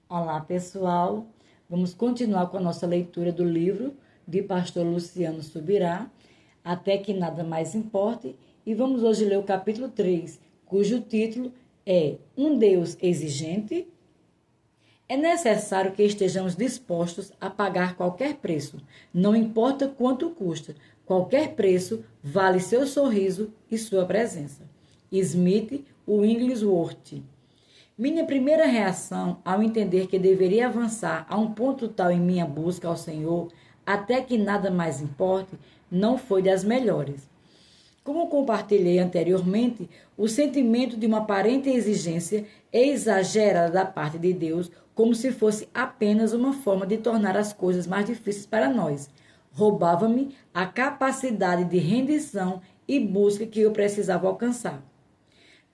Olá, pessoal. Vamos continuar com a nossa leitura do livro de Pastor Luciano Subirá, Até que Nada Mais Importe, e vamos hoje ler o capítulo 3, cujo título é Um Deus Exigente. É necessário que estejamos dispostos a pagar qualquer preço, não importa quanto custa. Qualquer preço vale seu sorriso e sua presença. Smith Wigglesworth. Minha primeira reação ao entender que deveria avançar a um ponto tal em minha busca ao Senhor, até que nada mais importe, não foi das melhores. Como compartilhei anteriormente, o sentimento de uma aparente exigência exagerada da parte de Deus, como se fosse apenas uma forma de tornar as coisas mais difíceis para nós, roubava-me a capacidade de rendição e busca que eu precisava alcançar.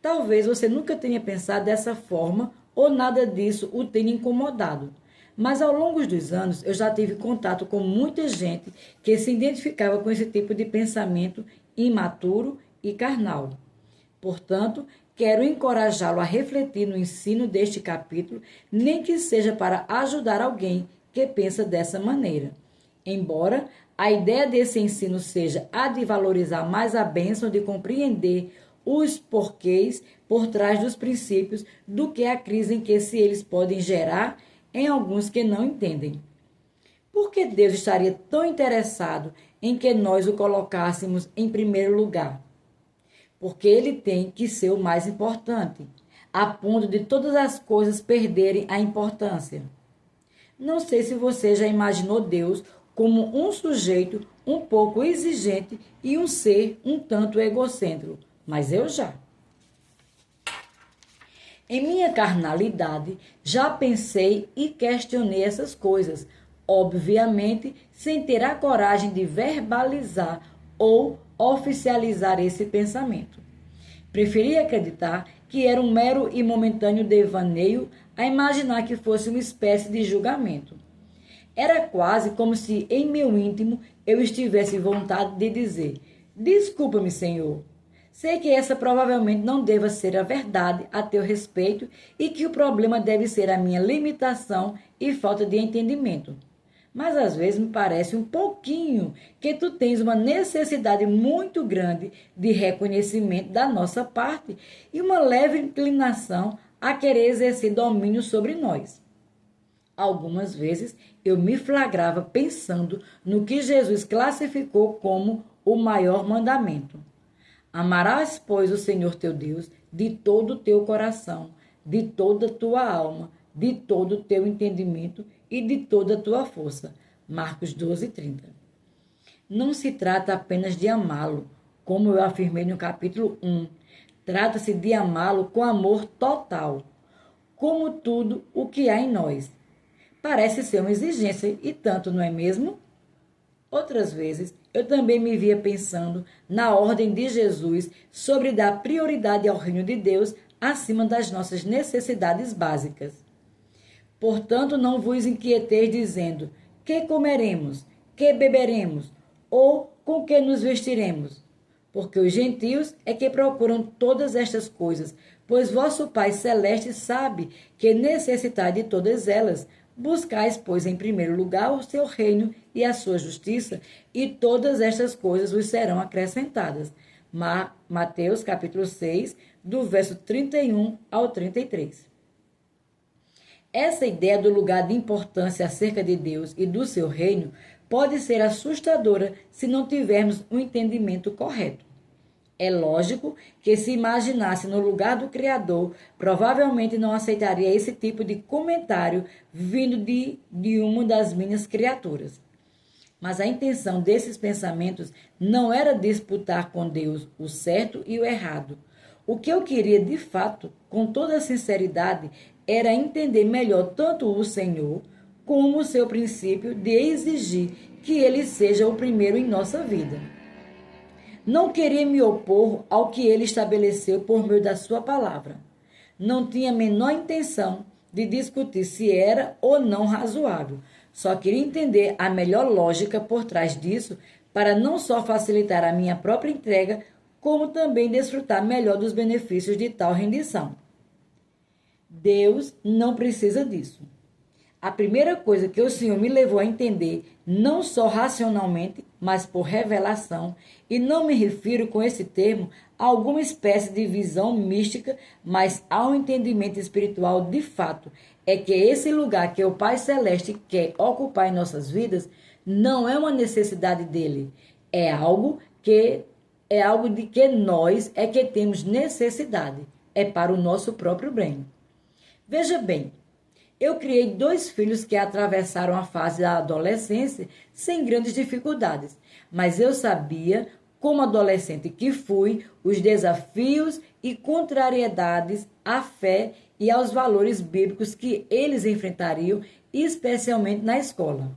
Talvez você nunca tenha pensado dessa forma ou nada disso o tenha incomodado. Mas ao longo dos anos eu já tive contato com muita gente que se identificava com esse tipo de pensamento imaturo e carnal. Portanto, quero encorajá-lo a refletir no ensino deste capítulo, nem que seja para ajudar alguém que pensa dessa maneira. Embora a ideia desse ensino seja a de valorizar mais a bênção de compreender os porquês por trás dos princípios do que a crise em que eles podem gerar em alguns que não entendem. Por que Deus estaria tão interessado em que nós o colocássemos em primeiro lugar? Porque ele tem que ser o mais importante, a ponto de todas as coisas perderem a importância. Não sei se você já imaginou Deus como um sujeito um pouco exigente e um ser um tanto egocêntrico, mas eu já. Em minha carnalidade, já pensei e questionei essas coisas, obviamente sem ter a coragem de verbalizar ou oficializar esse pensamento. Preferi acreditar que era um mero e momentâneo devaneio a imaginar que fosse uma espécie de julgamento. Era quase como se em meu íntimo eu estivesse vontade de dizer: desculpa-me, Senhor. Sei que essa provavelmente não deva ser a verdade a teu respeito e que o problema deve ser a minha limitação e falta de entendimento. Mas às vezes me parece um pouquinho que tu tens uma necessidade muito grande de reconhecimento da nossa parte e uma leve inclinação a querer exercer domínio sobre nós. Algumas vezes eu me flagrava pensando no que Jesus classificou como o maior mandamento. Amarás, pois, o Senhor teu Deus de todo o teu coração, de toda a tua alma, de todo o teu entendimento e de toda a tua força. Marcos 12:30. Não se trata apenas de amá-lo, como eu afirmei no capítulo 1. Trata-se de amá-lo com amor total, como tudo o que há em nós. Parece ser uma exigência, e tanto, não é mesmo? Outras vezes, eu também me via pensando na ordem de Jesus sobre dar prioridade ao reino de Deus acima das nossas necessidades básicas. Portanto, não vos inquieteis dizendo: que comeremos, que beberemos, ou com que nos vestiremos? Porque os gentios é que procuram todas estas coisas, pois vosso Pai Celeste sabe que necessitais de todas elas. Buscais, pois, em primeiro lugar o seu reino e a sua justiça, e todas estas coisas vos serão acrescentadas. Mateus capítulo 6, do verso 31 ao 33. Essa ideia do lugar de importância acerca de Deus e do seu reino pode ser assustadora se não tivermos um entendimento correto. É lógico que se imaginasse no lugar do Criador, provavelmente não aceitaria esse tipo de comentário vindo de uma das minhas criaturas. Mas a intenção desses pensamentos não era disputar com Deus o certo e o errado. O que eu queria, de fato, com toda sinceridade, era entender melhor tanto o Senhor como o seu princípio de exigir que Ele seja o primeiro em nossa vida. Não queria me opor ao que ele estabeleceu por meio da sua palavra. Não tinha a menor intenção de discutir se era ou não razoável. Só queria entender a melhor lógica por trás disso para não só facilitar a minha própria entrega, como também desfrutar melhor dos benefícios de tal rendição. Deus não precisa disso. A primeira coisa que o Senhor me levou a entender, não só racionalmente, mas por revelação, e não me refiro com esse termo a alguma espécie de visão mística, mas ao entendimento espiritual de fato, é que esse lugar que o Pai Celeste quer ocupar em nossas vidas não é uma necessidade dele, é algo de que nós é que temos necessidade, é para o nosso próprio bem. Veja bem, eu criei 2 filhos que atravessaram a fase da adolescência sem grandes dificuldades, mas eu sabia, como adolescente que fui, os desafios e contrariedades à fé e aos valores bíblicos que eles enfrentariam, especialmente na escola.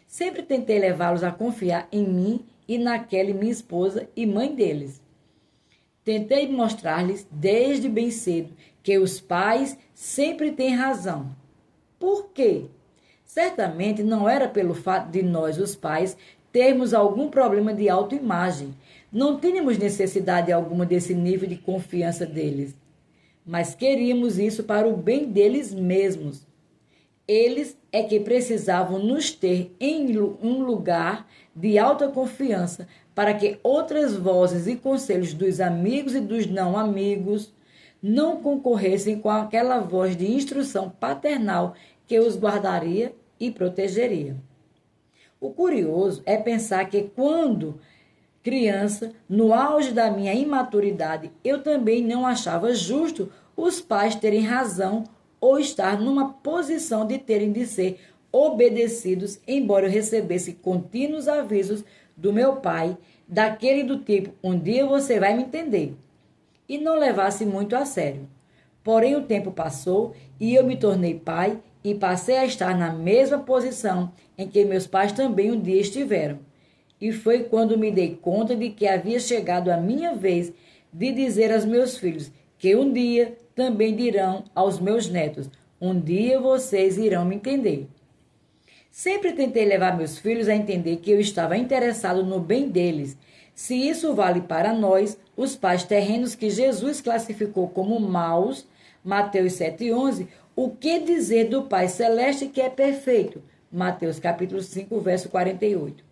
Sempre tentei levá-los a confiar em mim e na Kelly, minha esposa e mãe deles. Tentei mostrar-lhes desde bem cedo que os pais sempre têm razão. Por quê? Certamente não era pelo fato de nós, os pais, termos algum problema de autoimagem. Não tínhamos necessidade alguma desse nível de confiança deles. Mas queríamos isso para o bem deles mesmos. Eles é que precisavam nos ter em um lugar de alta confiança para que outras vozes e conselhos dos amigos e dos não amigos não concorressem com aquela voz de instrução paternal que os guardaria e protegeria. O curioso é pensar que quando criança, no auge da minha imaturidade, eu também não achava justo os pais terem razão ou estar numa posição de terem de ser obedecidos, embora eu recebesse contínuos avisos do meu pai, daquele do tipo, um dia você vai me entender, e não levasse muito a sério. Porém, o tempo passou e eu me tornei pai e passei a estar na mesma posição em que meus pais também um dia estiveram. E foi quando me dei conta de que havia chegado a minha vez de dizer aos meus filhos que um dia também dirão aos meus netos, um dia vocês irão me entender. Sempre tentei levar meus filhos a entender que eu estava interessado no bem deles. Se isso vale para nós, os pais terrenos que Jesus classificou como maus, Mateus 7,11, o que dizer do Pai Celeste que é perfeito? Mateus capítulo 5, verso 48.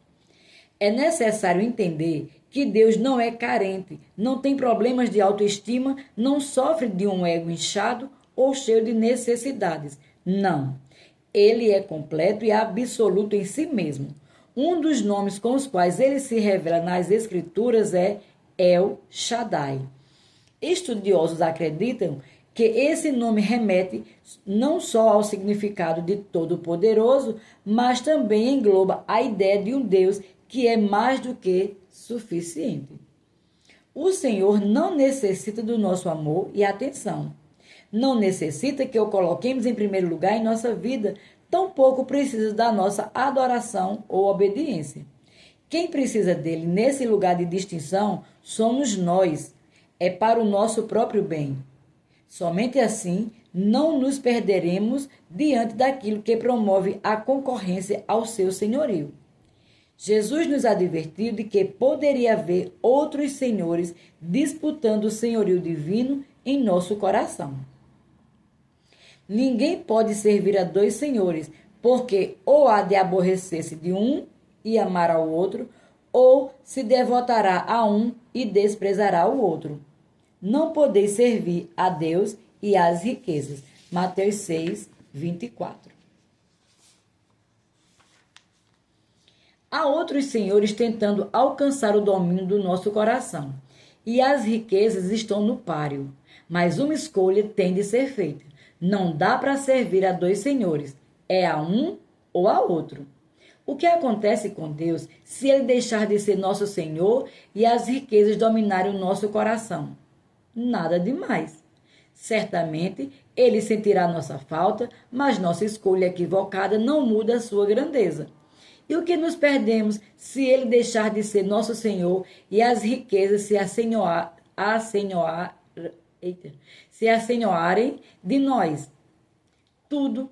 É necessário entender que Deus não é carente, não tem problemas de autoestima, não sofre de um ego inchado ou cheio de necessidades. Não. Ele é completo e absoluto em si mesmo. Um dos nomes com os quais ele se revela nas Escrituras é El Shaddai. Estudiosos acreditam que esse nome remete não só ao significado de Todo-Poderoso, mas também engloba a ideia de um Deus que é mais do que suficiente. O Senhor não necessita do nosso amor e atenção. Não necessita que o coloquemos em primeiro lugar em nossa vida, tampouco precisa da nossa adoração ou obediência. Quem precisa dele nesse lugar de distinção somos nós. É para o nosso próprio bem. Somente assim não nos perderemos diante daquilo que promove a concorrência ao seu senhorio. Jesus nos advertiu de que poderia haver outros senhores disputando o senhorio divino em nosso coração. Ninguém pode servir a 2 senhores, porque ou há de aborrecer-se de um e amar ao outro, ou se devotará a um e desprezará o outro. Não podeis servir a Deus e às riquezas. Mateus 6, 24. Há outros senhores tentando alcançar o domínio do nosso coração, e as riquezas estão no páreo. Mas uma escolha tem de ser feita. Não dá para servir a 2 senhores, é a um ou a outro. O que acontece com Deus se ele deixar de ser nosso Senhor e as riquezas dominarem o nosso coração? Nada demais. Certamente, ele sentirá nossa falta, mas nossa escolha equivocada não muda a sua grandeza. E o que nos perdemos se ele deixar de ser nosso Senhor e as riquezas se assenhoarem de nós? Tudo,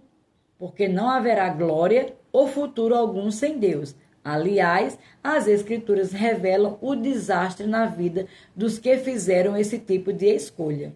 porque não haverá glória ou futuro algum sem Deus. Aliás, as Escrituras revelam o desastre na vida dos que fizeram esse tipo de escolha.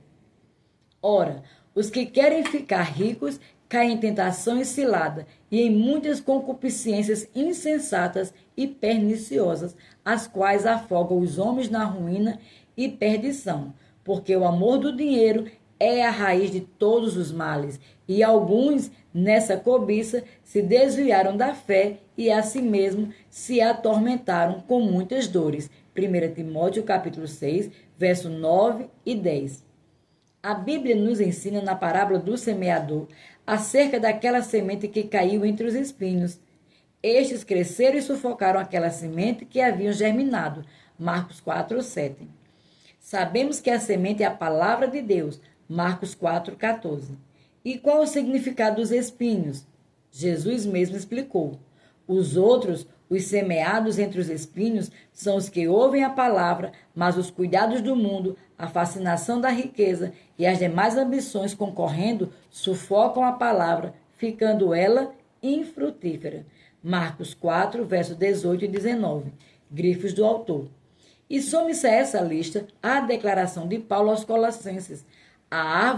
Ora, os que querem ficar ricos cai em tentação e cilada, e em muitas concupiscências insensatas e perniciosas, as quais afogam os homens na ruína e perdição. Porque o amor do dinheiro é a raiz de todos os males, e alguns, nessa cobiça, se desviaram da fé e a si mesmo se atormentaram com muitas dores. 1 Timóteo capítulo 6, verso 9 e 10. A Bíblia nos ensina na parábola do semeador acerca daquela semente que caiu entre os espinhos. Estes cresceram e sufocaram aquela semente que haviam germinado. Marcos 4, 7. Sabemos que a semente é a palavra de Deus. Marcos 4, 14. E qual o significado dos espinhos? Jesus mesmo explicou. Os outros, os semeados entre os espinhos, são os que ouvem a palavra, mas os cuidados do mundo, a fascinação da riqueza e as demais ambições concorrendo sufocam a palavra, ficando ela infrutífera. Marcos 4, versos 18 e 19. Grifos do autor. E some-se a essa lista a declaração de Paulo aos Colossenses. A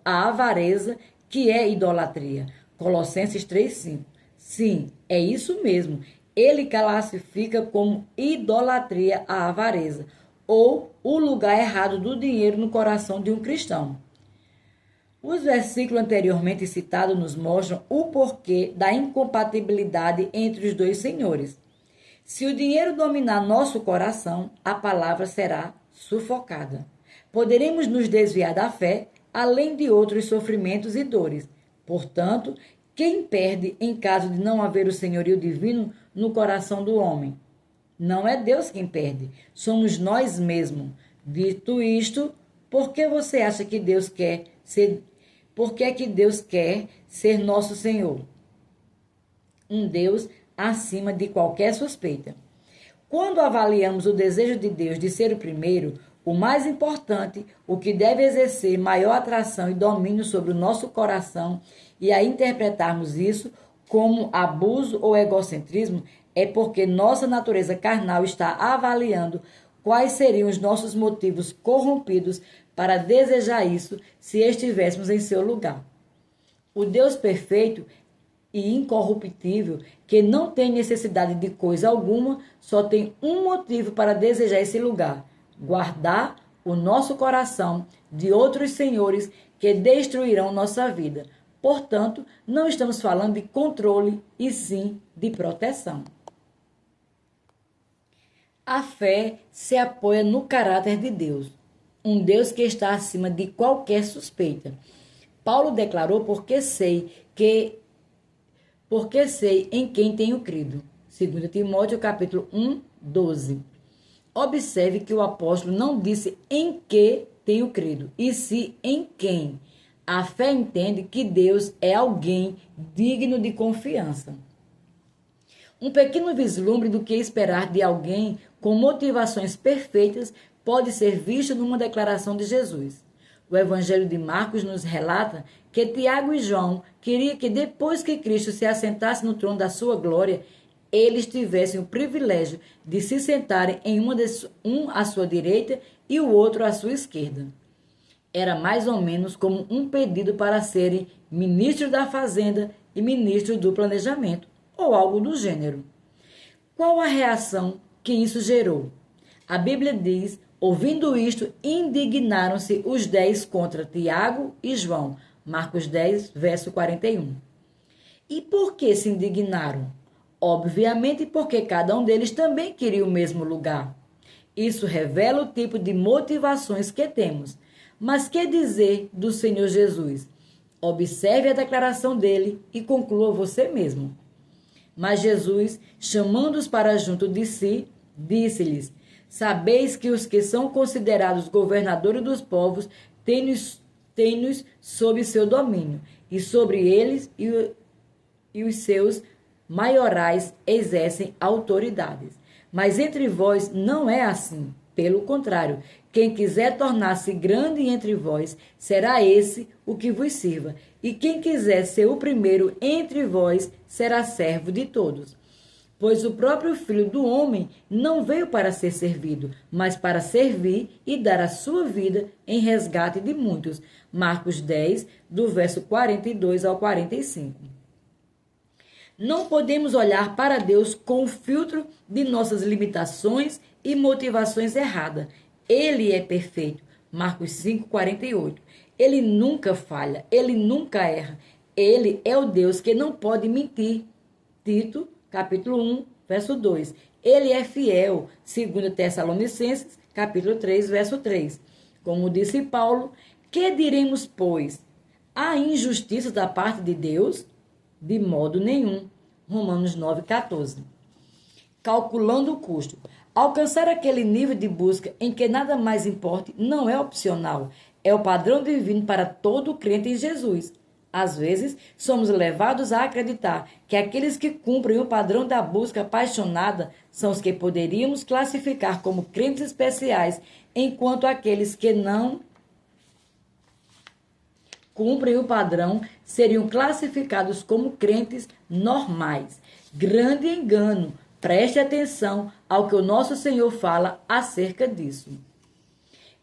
avareza, que é idolatria. Colossenses 3:5. Sim, é isso mesmo. Ele classifica como idolatria a avareza, ou o lugar errado do dinheiro no coração de um cristão. Os versículos anteriormente citados nos mostram o porquê da incompatibilidade entre os dois senhores. Se o dinheiro dominar nosso coração, a palavra será sufocada. Poderemos nos desviar da fé, além de outros sofrimentos e dores. Portanto, quem perde em caso de não haver o senhorio divino no coração do homem? Não é Deus quem perde, somos nós mesmos. Dito isto, por que você acha que Deus quer ser? Por que é que Deus quer ser nosso Senhor? Um Deus acima de qualquer suspeita. Quando avaliamos o desejo de Deus de ser o primeiro, o mais importante, o que deve exercer maior atração e domínio sobre o nosso coração, e a interpretarmos isso como abuso ou egocentrismo, é porque nossa natureza carnal está avaliando quais seriam os nossos motivos corrompidos para desejar isso se estivéssemos em seu lugar. O Deus perfeito e incorruptível, que não tem necessidade de coisa alguma, só tem um motivo para desejar esse lugar: guardar o nosso coração de outros senhores que destruirão nossa vida. Portanto, não estamos falando de controle, e sim de proteção. A fé se apoia no caráter de Deus, um Deus que está acima de qualquer suspeita. Paulo declarou: porque sei em quem tenho crido. 2 Timóteo capítulo 1, 12. Observe que o apóstolo não disse em que tenho crido, e sim em quem. A fé entende que Deus é alguém digno de confiança. Um pequeno vislumbre do que esperar de alguém com motivações perfeitas pode ser visto numa declaração de Jesus. O Evangelho de Marcos nos relata que Tiago e João queriam que depois que Cristo se assentasse no trono da sua glória, eles tivessem o privilégio de se sentarem em um à sua direita e o outro à sua esquerda. Era mais ou menos como um pedido para serem ministro da Fazenda e ministro do Planejamento, ou algo do gênero. Qual a reação que isso gerou? A Bíblia diz: ouvindo isto, indignaram-se os 10 contra Tiago e João. Marcos 10, verso 41. E por que se indignaram? Obviamente porque cada um deles também queria o mesmo lugar. Isso revela o tipo de motivações que temos. Mas que dizer do Senhor Jesus? Observe a declaração dele e conclua você mesmo. Mas Jesus, chamando-os para junto de si, disse-lhes: sabeis que os que são considerados governadores dos povos têm-nos sob seu domínio, e sobre eles e os seus maiorais exercem autoridades. Mas entre vós não é assim. Pelo contrário, quem quiser tornar-se grande entre vós, será esse o que vos sirva. E quem quiser ser o primeiro entre vós, será servo de todos. Pois o próprio Filho do Homem não veio para ser servido, mas para servir e dar a sua vida em resgate de muitos. Marcos 10, do verso 42 ao 45. Não podemos olhar para Deus com o filtro de nossas limitações e motivações erradas. Ele é perfeito. Marcos 5, 48. Ele nunca falha, ele nunca erra. Ele é o Deus que não pode mentir. Tito, capítulo 1, verso 2. Ele é fiel. 2 Tessalonicenses, capítulo 3, verso 3. Como disse Paulo, que diremos, pois? Há injustiça da parte de Deus? De modo nenhum. Romanos 9, 14. Calculando o custo. Alcançar aquele nível de busca em que nada mais importe não é opcional. É o padrão divino para todo crente em Jesus. Às vezes, somos levados a acreditar que aqueles que cumprem o padrão da busca apaixonada são os que poderíamos classificar como crentes especiais, enquanto aqueles que não cumprem o padrão seriam classificados como crentes normais. Grande engano. Preste atenção ao que o nosso Senhor fala acerca disso.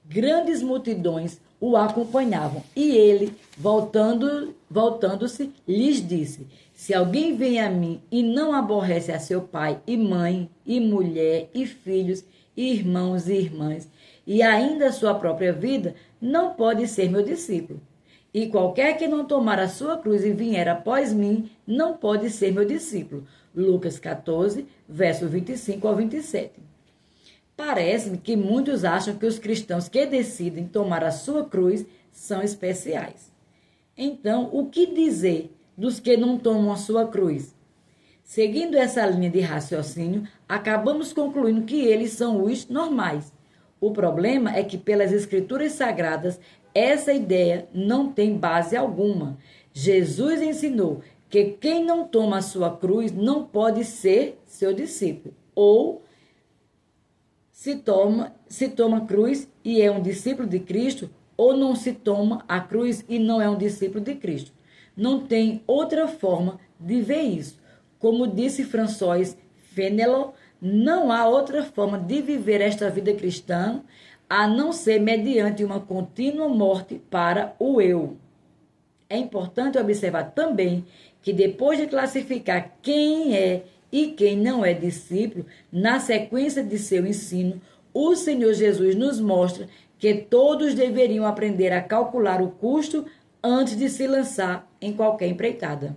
Grandes multidões o acompanhavam e ele, voltando-se, lhes disse: se alguém vem a mim e não aborrece a seu pai e mãe e mulher e filhos e irmãos e irmãs e ainda a sua própria vida, não pode ser meu discípulo. E qualquer que não tomar a sua cruz e vier após mim, não pode ser meu discípulo. Lucas 14, verso 25 ao 27. Parece-me que muitos acham que os cristãos que decidem tomar a sua cruz são especiais. Então, o que dizer dos que não tomam a sua cruz? Seguindo essa linha de raciocínio, acabamos concluindo que eles são os normais. O problema é que, pelas Escrituras Sagradas, essa ideia não tem base alguma. Jesus ensinou que quem não toma a sua cruz não pode ser seu discípulo. Ou se toma cruz e é um discípulo de Cristo, ou não se toma a cruz e não é um discípulo de Cristo. Não tem outra forma de ver isso. Como disse François Fenelon, não há outra forma de viver esta vida cristã a não ser mediante uma contínua morte para o eu. É importante observar também que depois de classificar quem é e quem não é discípulo, na sequência de seu ensino, o Senhor Jesus nos mostra que todos deveriam aprender a calcular o custo antes de se lançar em qualquer empreitada.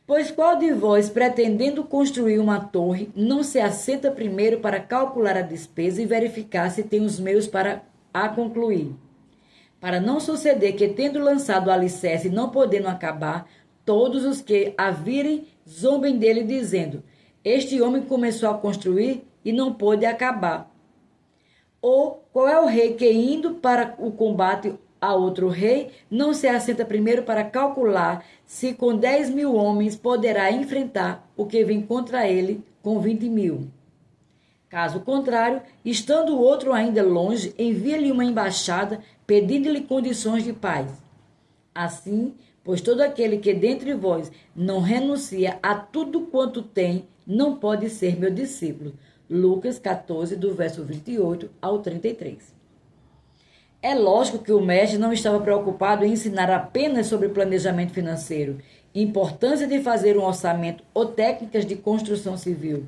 Pois qual de vós, pretendendo construir uma torre, não se assenta primeiro para calcular a despesa e verificar se tem os meios para a concluir? Para não suceder que, tendo lançado o alicerce e não podendo acabar, todos os que a virem zombem dele, dizendo: este homem começou a construir e não pôde acabar. Ou qual é o rei que, indo para o combate a outro rei, não se assenta primeiro para calcular se com 10.000 homens poderá enfrentar o que vem contra ele com 20.000? Caso contrário, estando o outro ainda longe, envia-lhe uma embaixada pedindo-lhe condições de paz. Assim, pois todo aquele que dentre vós não renuncia a tudo quanto tem, não pode ser meu discípulo. Lucas 14, do verso 28 ao 33. É lógico que o mestre não estava preocupado em ensinar apenas sobre planejamento financeiro, importância de fazer um orçamento ou técnicas de construção civil.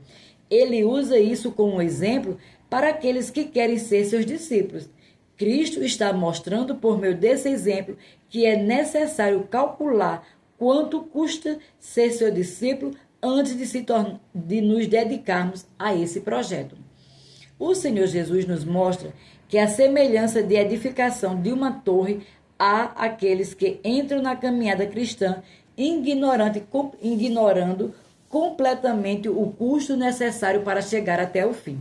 Ele usa isso como exemplo para aqueles que querem ser seus discípulos. Cristo está mostrando por meio desse exemplo que é necessário calcular quanto custa ser seu discípulo antes de nos dedicarmos a esse projeto. O Senhor Jesus nos mostra que a semelhança de edificação de uma torre há aqueles que entram na caminhada cristã ignorando completamente o custo necessário para chegar até o fim.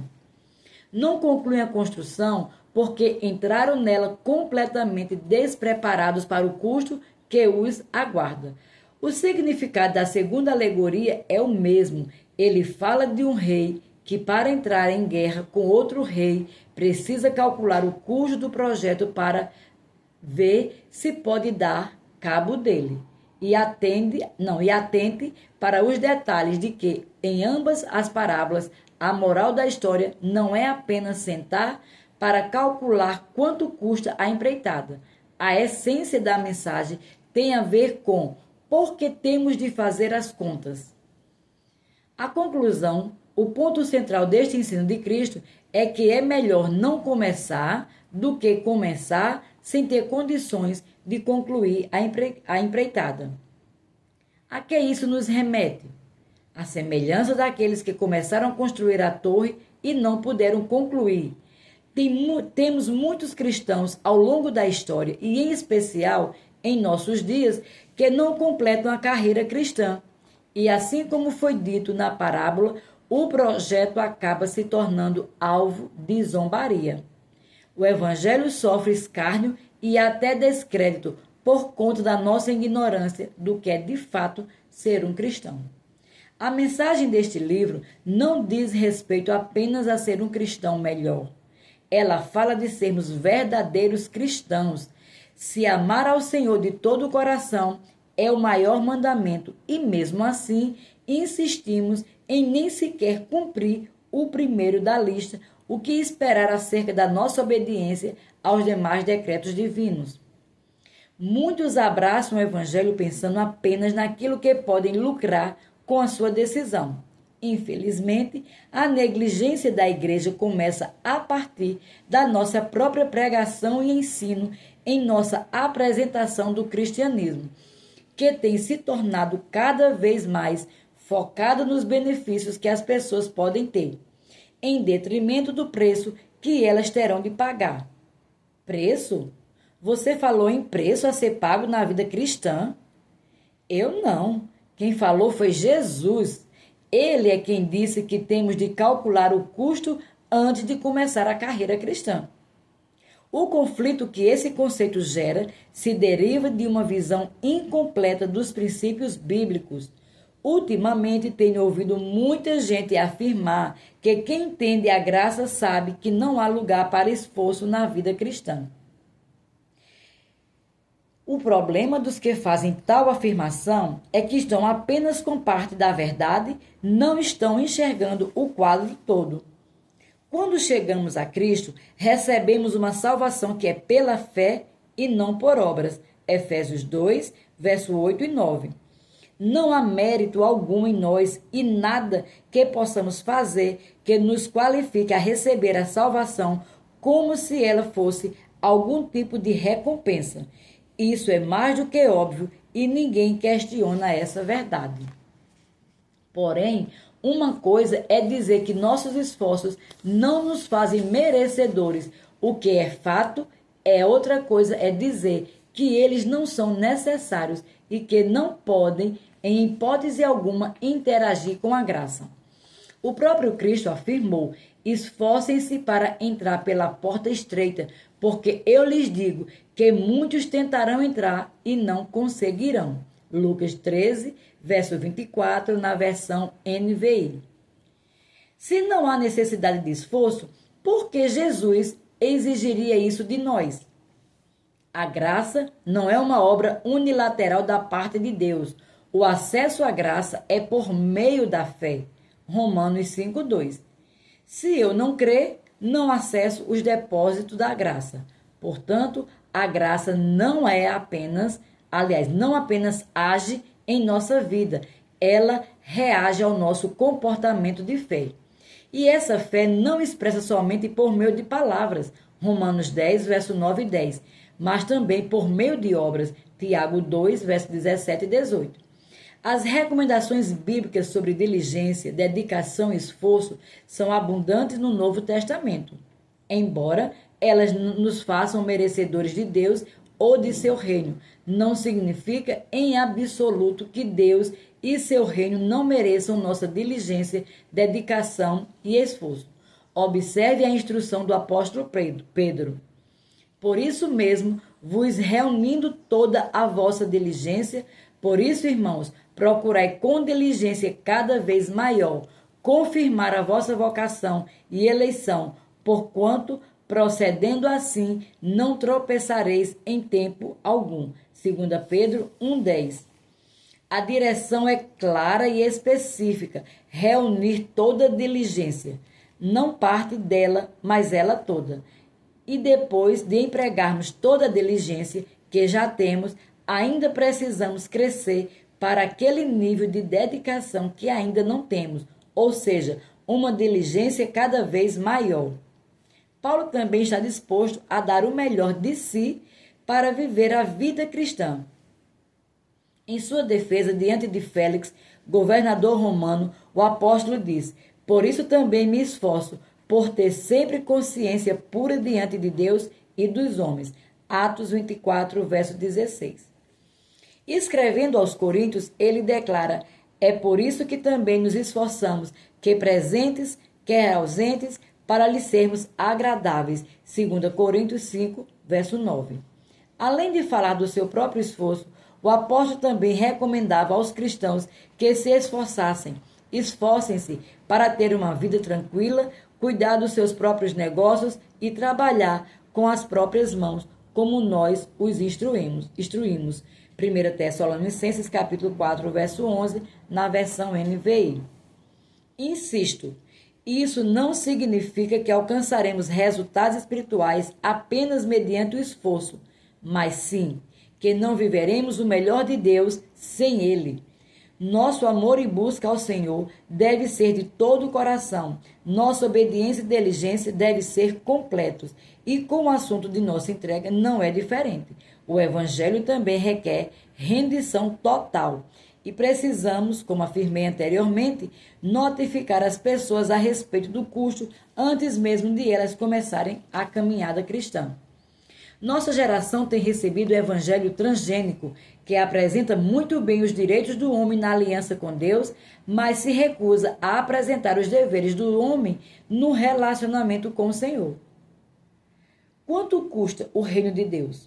Não concluem a construção porque entraram nela completamente despreparados para o custo que os aguarda. O significado da segunda alegoria é o mesmo. Ele fala de um rei que, para entrar em guerra com outro rei, precisa calcular o custo do projeto para ver se pode dar cabo dele. e atente para os detalhes de que, em ambas as parábolas, a moral da história não é apenas sentar para calcular quanto custa a empreitada. A essência da mensagem tem a ver com por que temos de fazer as contas. A conclusão, o ponto central deste ensino de Cristo é que é melhor não começar do que começar sem ter condições de concluir a empreitada. A que isso nos remete? A semelhança daqueles que começaram a construir a torre e não puderam concluir. Temos muitos cristãos ao longo da história, e em especial em nossos dias, que não completam a carreira cristã. E assim como foi dito na parábola, o projeto acaba se tornando alvo de zombaria. O evangelho sofre escárnio e até descrédito por conta da nossa ignorância do que é de fato ser um cristão. A mensagem deste livro não diz respeito apenas a ser um cristão melhor. Ela fala de sermos verdadeiros cristãos. Se amar ao Senhor de todo o coração é o maior mandamento e, mesmo assim, insistimos em nem sequer cumprir o primeiro da lista, o que esperar acerca da nossa obediência aos demais decretos divinos. Muitos abraçam o Evangelho pensando apenas naquilo que podem lucrar com a sua decisão. Infelizmente, a negligência da igreja começa a partir da nossa própria pregação e ensino em nossa apresentação do cristianismo, que tem se tornado cada vez mais focado nos benefícios que as pessoas podem ter, em detrimento do preço que elas terão de pagar. Preço? Você falou em preço a ser pago na vida cristã? Eu não. Quem falou foi Jesus. Ele é quem disse que temos de calcular o custo antes de começar a carreira cristã. O conflito que esse conceito gera se deriva de uma visão incompleta dos princípios bíblicos. Ultimamente tenho ouvido muita gente afirmar que quem entende a graça sabe que não há lugar para esforço na vida cristã. O problema dos que fazem tal afirmação é que estão apenas com parte da verdade, não estão enxergando o quadro todo. Quando chegamos a Cristo, recebemos uma salvação que é pela fé e não por obras. Efésios 2, verso 8 e 9. Não há mérito algum em nós e nada que possamos fazer que nos qualifique a receber a salvação como se ela fosse algum tipo de recompensa. Isso é mais do que óbvio e ninguém questiona essa verdade. Porém, uma coisa é dizer que nossos esforços não nos fazem merecedores. O que é fato outra coisa é dizer que eles não são necessários e que não podem, em hipótese alguma, interagir com a graça. O próprio Cristo afirmou: esforcem-se para entrar pela porta estreita, porque eu lhes digo que muitos tentarão entrar e não conseguirão. Lucas 13, verso 24, na versão NVI. Se não há necessidade de esforço, por que Jesus exigiria isso de nós? A graça não é uma obra unilateral da parte de Deus. O acesso à graça é por meio da fé. Romanos 5:2. Se eu não crer, não acesso os depósitos da graça. Portanto, a graça não apenas age em nossa vida, ela reage ao nosso comportamento de fé. E essa fé não expressa somente por meio de palavras, Romanos 10, verso 9 e 10, mas também por meio de obras, Tiago 2, verso 17 e 18. As recomendações bíblicas sobre diligência, dedicação e esforço são abundantes no Novo Testamento, embora elas nos façam merecedores de Deus ou de seu reino. Não significa em absoluto que Deus e seu reino não mereçam nossa diligência, dedicação e esforço. Observe a instrução do apóstolo Pedro. Por isso mesmo, vos reunindo toda a vossa diligência, por isso, irmãos, procurai com diligência cada vez maior confirmar a vossa vocação e eleição, porquanto, procedendo assim, não tropeçareis em tempo algum. 2 Pedro 1,10. A direção é clara e específica, reunir toda diligência. Não parte dela, mas ela toda. E depois de empregarmos toda a diligência que já temos, ainda precisamos crescer para aquele nível de dedicação que ainda não temos, ou seja, uma diligência cada vez maior. Paulo também está disposto a dar o melhor de si para viver a vida cristã. Em sua defesa diante de Félix, governador romano, o apóstolo diz: por isso também me esforço por ter sempre consciência pura diante de Deus e dos homens. Atos 24, verso 16. Escrevendo aos Coríntios, ele declara: é por isso que também nos esforçamos, quer presentes, quer ausentes, para lhe sermos agradáveis. 2 Coríntios 5, verso 9. Além de falar do seu próprio esforço, o apóstolo também recomendava aos cristãos que se esforçassem. Esforcem-se para ter uma vida tranquila, cuidar dos seus próprios negócios e trabalhar com as próprias mãos, como nós os instruímos. 1 Tessalonicenses capítulo 4, verso 11, na versão NVI. Insisto, isso não significa que alcançaremos resultados espirituais apenas mediante o esforço, mas sim que não viveremos o melhor de Deus sem Ele. Nosso amor e busca ao Senhor deve ser de todo o coração. Nossa obediência e diligência devem ser completos. E com o assunto de nossa entrega não é diferente. O Evangelho também requer rendição total. E precisamos, como afirmei anteriormente, notificar as pessoas a respeito do custo antes mesmo de elas começarem a caminhada cristã. Nossa geração tem recebido o evangelho transgênico, que apresenta muito bem os direitos do homem na aliança com Deus, mas se recusa a apresentar os deveres do homem no relacionamento com o Senhor. Quanto custa o reino de Deus?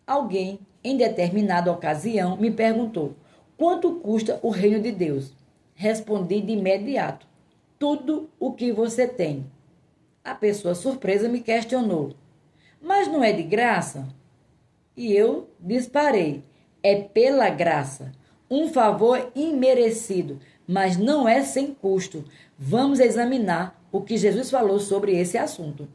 Alguém, em determinada ocasião, me perguntou: quanto custa o reino de Deus? Respondi de imediato: tudo o que você tem. A pessoa surpresa me questionou: mas não é de graça? E eu disparei: é pela graça, um favor imerecido, mas não é sem custo. Vamos examinar o que Jesus falou sobre esse assunto.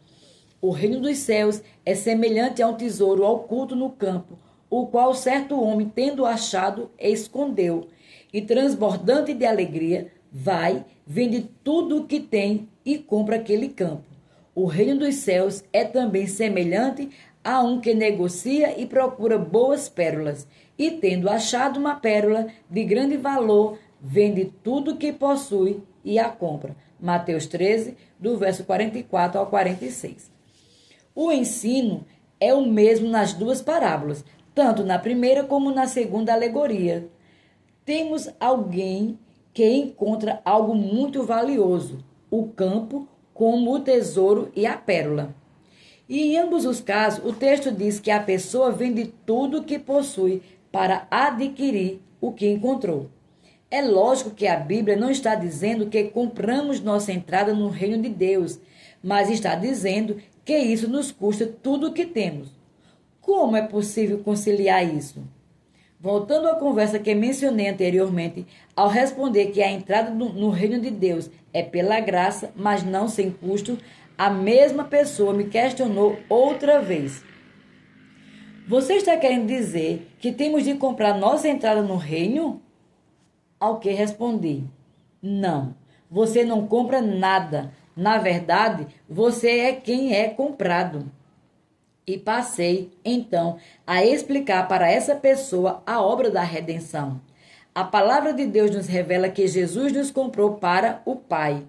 O reino dos céus é semelhante a um tesouro oculto no campo, o qual certo homem, tendo achado, escondeu, e transbordante de alegria, vai, vende tudo o que tem e compra aquele campo. O reino dos céus é também semelhante a um que negocia e procura boas pérolas, e tendo achado uma pérola de grande valor, vende tudo o que possui e a compra. Mateus 13, do verso 44 ao 46. O ensino é o mesmo nas duas parábolas, tanto na primeira como na segunda alegoria. Temos alguém que encontra algo muito valioso, o campo, como o tesouro e a pérola. E em ambos os casos, o texto diz que a pessoa vende tudo o que possui para adquirir o que encontrou. É lógico que a Bíblia não está dizendo que compramos nossa entrada no reino de Deus, mas está dizendo que isso nos custa tudo o que temos. Como é possível conciliar isso? Voltando à conversa que mencionei anteriormente, ao responder que a entrada no reino de Deus é pela graça, mas não sem custo, a mesma pessoa me questionou outra vez: você está querendo dizer que temos de comprar nossa entrada no reino? Ao que respondi: não, você não compra nada. Na verdade, você é quem é comprado. E passei, então, a explicar para essa pessoa a obra da redenção. A palavra de Deus nos revela que Jesus nos comprou para o Pai.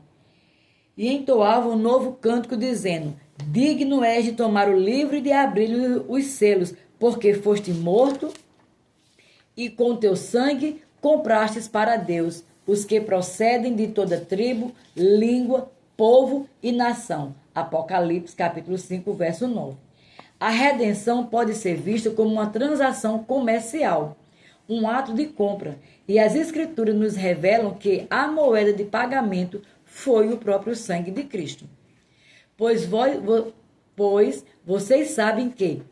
E entoava um novo cântico dizendo: digno és de tomar o livro e de abrir os selos, porque foste morto e com teu sangue comprastes para Deus os que procedem de toda tribo, língua, povo e nação. Apocalipse capítulo 5, verso 9. A redenção pode ser vista como uma transação comercial, um ato de compra, e as Escrituras nos revelam que a moeda de pagamento foi o próprio sangue de Cristo. Pois vocês sabem que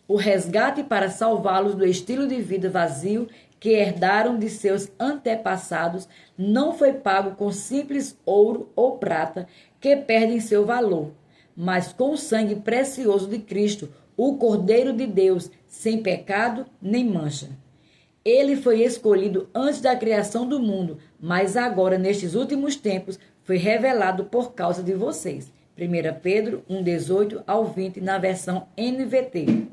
o resgate para salvá-los do estilo de vida vazio que herdaram de seus antepassados não foi pago com simples ouro ou prata, que perdem seu valor, mas com o sangue precioso de Cristo, o Cordeiro de Deus, sem pecado nem mancha. Ele foi escolhido antes da criação do mundo, mas agora, nestes últimos tempos, foi revelado por causa de vocês. 1 Pedro 1:18 ao 20, na versão NVT.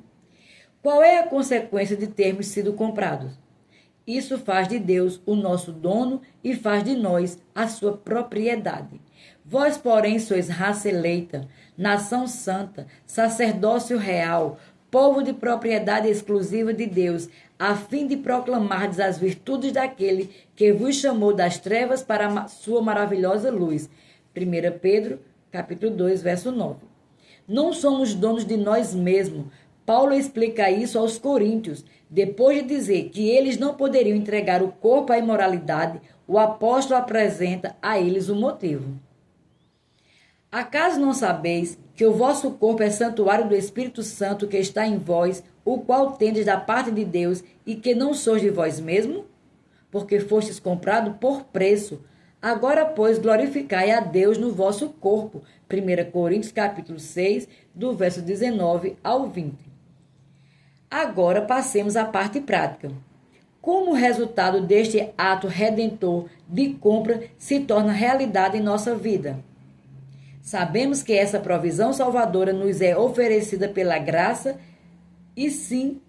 Qual é a consequência de termos sido comprados? Isso faz de Deus o nosso dono e faz de nós a sua propriedade. Vós, porém, sois raça eleita, nação santa, sacerdócio real, povo de propriedade exclusiva de Deus, a fim de proclamardes as virtudes daquele que vos chamou das trevas para a sua maravilhosa luz. 1 Pedro, capítulo 2, verso 9. Não somos donos de nós mesmos. Paulo explica isso aos coríntios. Depois de dizer que eles não poderiam entregar o corpo à imoralidade, o apóstolo apresenta a eles o motivo. Acaso não sabeis que o vosso corpo é santuário do Espírito Santo que está em vós, o qual tendes da parte de Deus, e que não sois de vós mesmo? Porque fostes comprado por preço. Agora, pois, glorificai a Deus no vosso corpo. 1 Coríntios capítulo 6, do verso 19 ao 20. Agora passemos à parte prática. Como o resultado deste ato redentor de compra se torna realidade em nossa vida? Sabemos que essa provisão salvadora nos é oferecida pela graça e se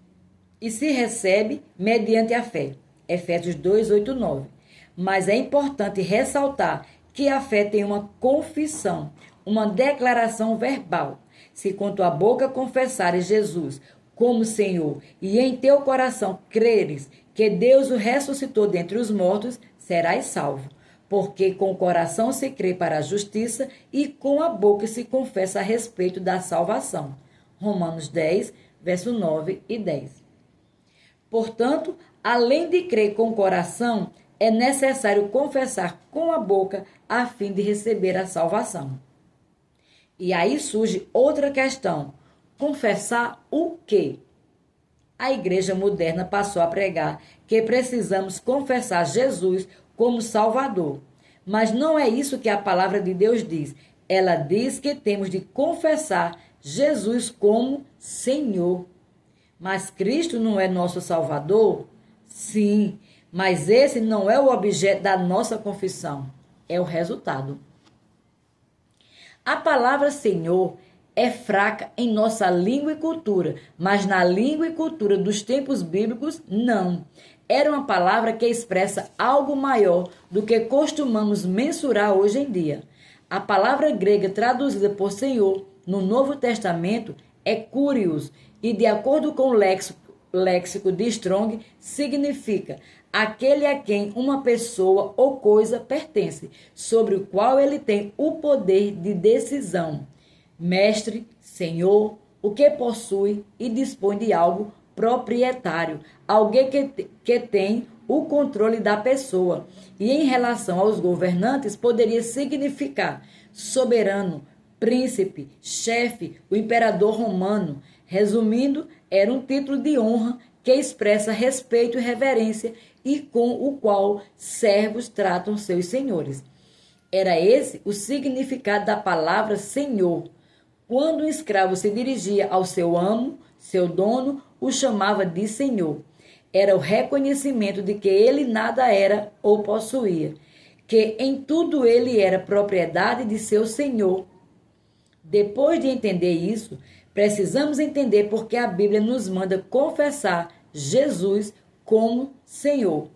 recebe mediante a fé. Efésios 2, 8, 9. Mas é importante ressaltar que a fé tem uma confissão, uma declaração verbal. Se com tua boca confessares Jesus como Senhor e em teu coração creres que Deus o ressuscitou dentre os mortos, serás salvo. Porque com o coração se crê para a justiça e com a boca se confessa a respeito da salvação. Romanos 10, verso 9 e 10. Portanto, além de crer com o coração, é necessário confessar com a boca a fim de receber a salvação. E aí surge outra questão. Confessar o quê? A igreja moderna passou a pregar que precisamos confessar Jesus como Salvador. Mas não é isso que a palavra de Deus diz. Ela diz que temos de confessar Jesus como Senhor. Mas Cristo não é nosso Salvador? Sim, mas esse não é o objeto da nossa confissão. É o resultado. A palavra Senhor é fraca em nossa língua e cultura, mas na língua e cultura dos tempos bíblicos, não. Era uma palavra que expressa algo maior do que costumamos mensurar hoje em dia. A palavra grega traduzida por Senhor no Novo Testamento é Kyrios e, de acordo com o léxico de Strong, significa aquele a quem uma pessoa ou coisa pertence, sobre o qual ele tem o poder de decisão. Mestre, Senhor, o que possui e dispõe de algo proprietário, alguém que tem o controle da pessoa. E em relação aos governantes, poderia significar soberano, príncipe, chefe, o imperador romano. Resumindo, era um título de honra que expressa respeito e reverência e com o qual servos tratam seus senhores. Era esse o significado da palavra Senhor. Quando um escravo se dirigia ao seu amo, seu dono, o chamava de Senhor. Era o reconhecimento de que ele nada era ou possuía, que em tudo ele era propriedade de seu Senhor. Depois de entender isso, precisamos entender por que a Bíblia nos manda confessar Jesus como Senhor,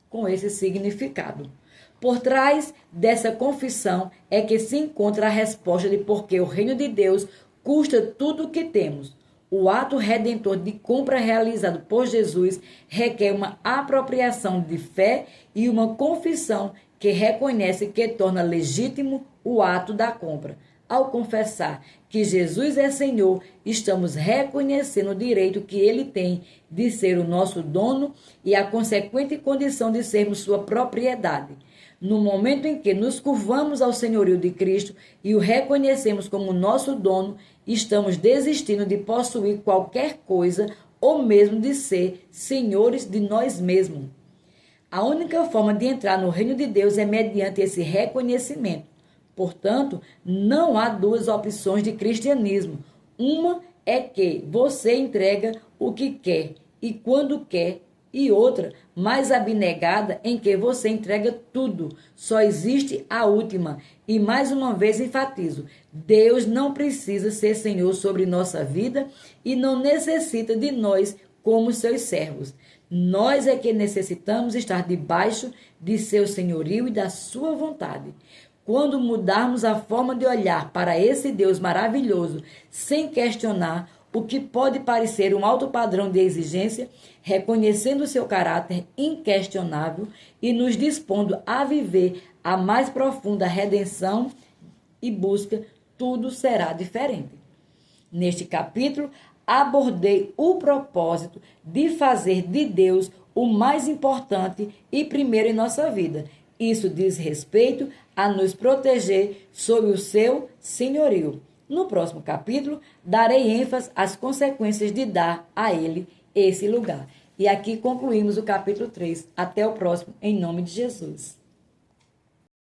com esse significado. Por trás dessa confissão é que se encontra a resposta de por que o reino de Deus custa tudo o que temos. O ato redentor de compra realizado por Jesus requer uma apropriação de fé e uma confissão que reconhece que torna legítimo o ato da compra. Ao confessar que Jesus é Senhor, estamos reconhecendo o direito que Ele tem de ser o nosso dono e a consequente condição de sermos sua propriedade. No momento em que nos curvamos ao senhorio de Cristo e o reconhecemos como nosso dono, estamos desistindo de possuir qualquer coisa ou mesmo de ser senhores de nós mesmos. A única forma de entrar no reino de Deus é mediante esse reconhecimento. Portanto, não há duas opções de cristianismo. Uma é que você entrega o que quer e quando quer, e outra, mais abnegada, em que você entrega tudo. Só existe a última. E mais uma vez enfatizo: Deus não precisa ser Senhor sobre nossa vida e não necessita de nós como seus servos. Nós é que necessitamos estar debaixo de seu senhorio e da sua vontade. Quando mudarmos a forma de olhar para esse Deus maravilhoso, sem questionar o que pode parecer um alto padrão de exigência, reconhecendo seu caráter inquestionável e nos dispondo a viver a mais profunda redenção e busca, tudo será diferente. Neste capítulo, abordei o propósito de fazer de Deus o mais importante e primeiro em nossa vida. Isso diz respeito a nos proteger sob o seu senhorio. No próximo capítulo, darei ênfase às consequências de dar a ele esse lugar. E aqui concluímos o capítulo 3. Até o próximo, em nome de Jesus.